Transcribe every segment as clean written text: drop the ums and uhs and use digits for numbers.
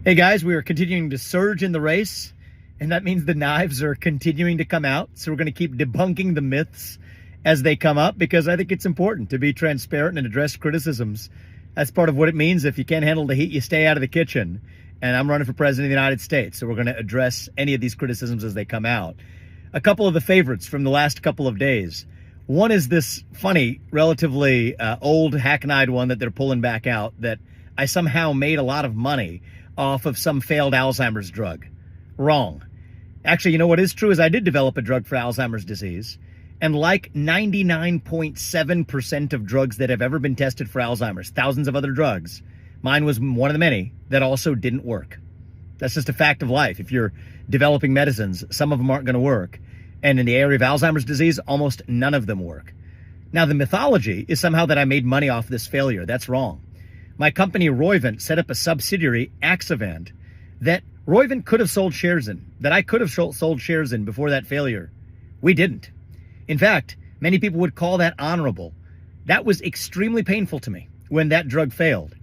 Hey guys, we are continuing to surge in the race, and that means the knives are continuing to come out. So we're going to keep debunking the myths as they come up, because I think it's important to be transparent and address criticisms. That's part of what it means. If you can't handle the heat, you stay out of the kitchen. And I'm running for president of the United States, so we're going to address any of these criticisms as they come out. A couple of the favorites from the last couple of days. One is this funny, relatively old, hackneyed one that they're pulling back out, that I somehow made a lot of money off of some failed Alzheimer's drug. Wrong. Actually, you know what is true is I did develop a drug for Alzheimer's disease. And like 99.7% of drugs that have ever been tested for Alzheimer's, thousands of other drugs, mine was one of the many that also didn't work. That's just a fact of life. If you're developing medicines, some of them aren't going to work. And in the area of Alzheimer's disease, almost none of them work. Now, the mythology is somehow that I made money off this failure. That's wrong. My company, Roivant, set up a subsidiary, Axovant, that Roivant could have sold shares in, that I could have sold shares in before that failure. We didn't. In fact, many people would call that honorable. That was extremely painful to me when that drug failed.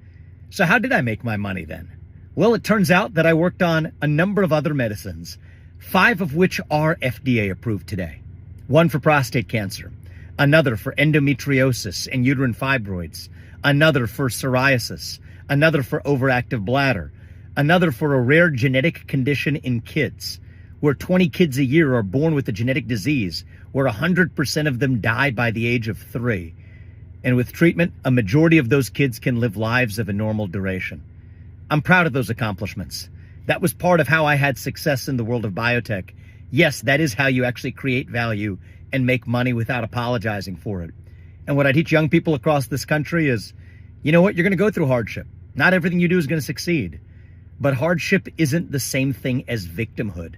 So how did I make my money then? Well, it turns out that I worked on a number of other medicines, 5 of which are FDA approved today. One for prostate cancer, another for endometriosis and uterine fibroids, another for psoriasis, another for overactive bladder, another for a rare genetic condition in kids, where 20 kids a year are born with a genetic disease, where 100% of them die by the age of 3. And with treatment, a majority of those kids can live lives of a normal duration. I'm proud of those accomplishments. That was part of how I had success in the world of biotech. Yes, that is how you actually create value and make money without apologizing for it. And what I teach young people across this country is, you know what, you're going to go through hardship. Not everything you do is going to succeed. But hardship isn't the same thing as victimhood.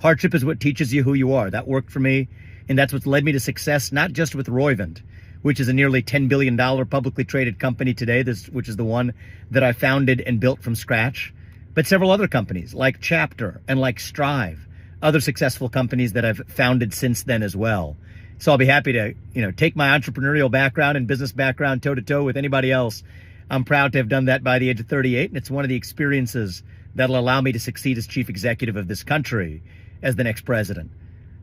Hardship is what teaches you who you are. That worked for me, and that's what's led me to success, not just with Roivant, which is a nearly $10 billion publicly traded company today, which is the one that I founded and built from scratch, but several other companies like Chapter and like Strive, other successful companies that I've founded since then as well. So I'll be happy to, take my entrepreneurial background and business background toe-to-toe with anybody else. I'm proud to have done that by the age of 38, and it's one of the experiences that'll allow me to succeed as chief executive of this country as the next president.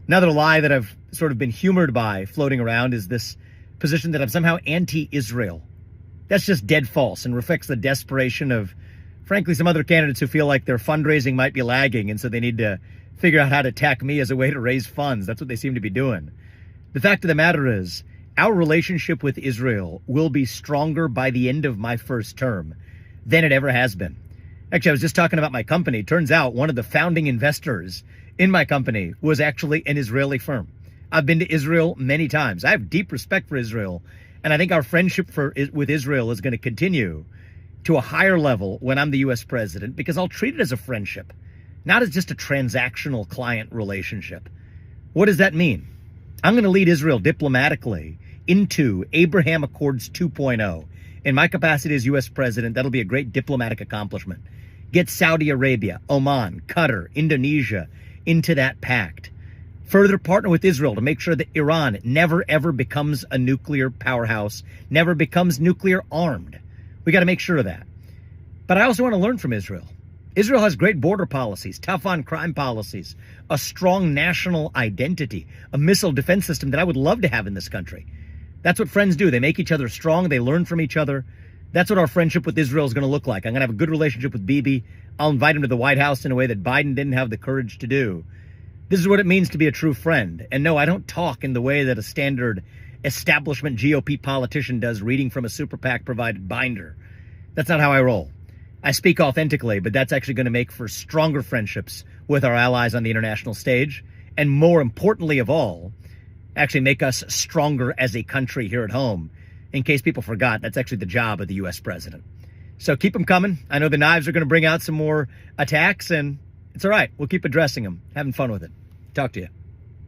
Another lie that I've sort of been humored by floating around is this position that I'm somehow anti-Israel. That's just dead false and reflects the desperation of, frankly, some other candidates who feel like their fundraising might be lagging, and so they need to figure out how to attack me as a way to raise funds. That's what they seem to be doing. The fact of the matter is, our relationship with Israel will be stronger by the end of my first term than it ever has been. Actually, I was just talking about my company. Turns out one of the founding investors in my company was actually an Israeli firm. I've been to Israel many times. I have deep respect for Israel, and I think our friendship with Israel is going to continue to a higher level when I'm the U.S. president, because I'll treat it as a friendship, not as just a transactional client relationship. What does that mean? I'm going to lead Israel diplomatically into Abraham Accords 2.0. In my capacity as U.S. president, that'll be a great diplomatic accomplishment. Get Saudi Arabia, Oman, Qatar, Indonesia into that pact. Further partner with Israel to make sure that Iran never, ever becomes a nuclear powerhouse, never becomes nuclear armed. We got to make sure of that. But I also want to learn from Israel. Israel has great border policies, tough on crime policies, a strong national identity, a missile defense system that I would love to have in this country. That's what friends do. They make each other strong. They learn from each other. That's what our friendship with Israel is going to look like. I'm going to have a good relationship with Bibi. I'll invite him to the White House in a way that Biden didn't have the courage to do. This is what it means to be a true friend. And no, I don't talk in the way that a standard establishment GOP politician does, reading from a super PAC provided binder. That's not how I roll. I speak authentically, but that's actually going to make for stronger friendships with our allies on the international stage. And more importantly of all, actually make us stronger as a country here at home. In case people forgot, that's actually the job of the U.S. president. So keep them coming. I know the knives are going to bring out some more attacks, and it's all right. We'll keep addressing them, having fun with it. Talk to you.